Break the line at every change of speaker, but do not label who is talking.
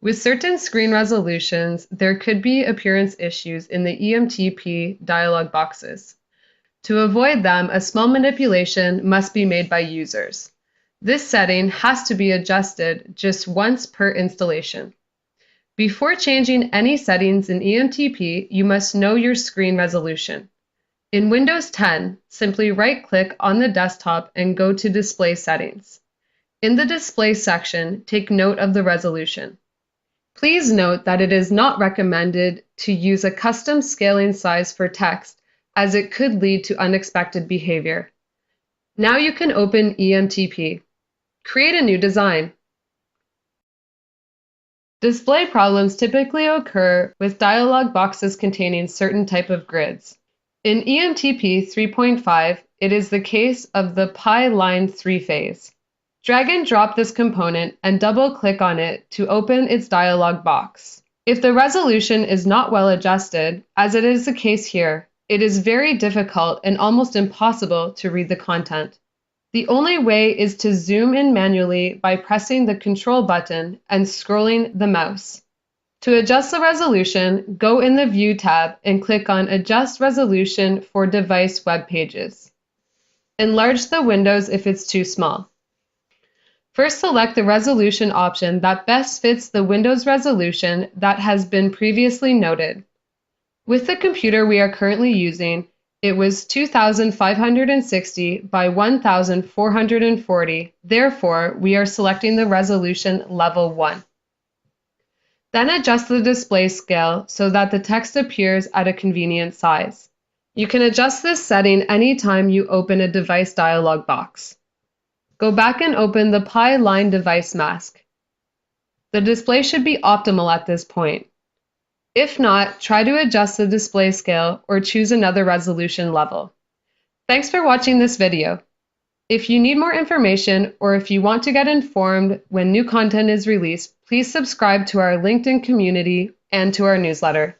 With certain screen resolutions, there could be appearance issues in the EMTP dialog boxes. To avoid them, a small manipulation must be made by users. This setting has to be adjusted just once per installation. Before changing any settings in EMTP, you must know your screen resolution. In Windows 10, simply right-click on the desktop and go to Display Settings. In the Display section, take note of the resolution. Please note that it is not recommended to use a custom scaling size for text, as it could lead to unexpected behavior. Now you can open EMTP. Create a new design. Display problems typically occur with dialog boxes containing certain type of grids. In EMTP 3.5, it is the case of the Pi line 3 phase. Drag and drop this component and double-click on it to open its dialog box. If the resolution is not well adjusted, as it is the case here, it is very difficult and almost impossible to read the content. The only way is to zoom in manually by pressing the Control button and scrolling the mouse. To adjust the resolution, go in the View tab and click on Adjust Resolution for Device Web Pages. Enlarge the windows if it's too small. First, select the resolution option that best fits the Windows resolution that has been previously noted. With the computer we are currently using, it was 2560 by 1440, therefore we are selecting the resolution level 1. Then adjust the display scale so that the text appears at a convenient size. You can adjust this setting anytime you open a device dialog box. Go back and open the Pi line device mask. The display should be optimal at this point. If not, try to adjust the display scale or choose another resolution level. Thanks for watching this video. If you need more information or if you want to get informed when new content is released, please subscribe to our LinkedIn community and to our newsletter.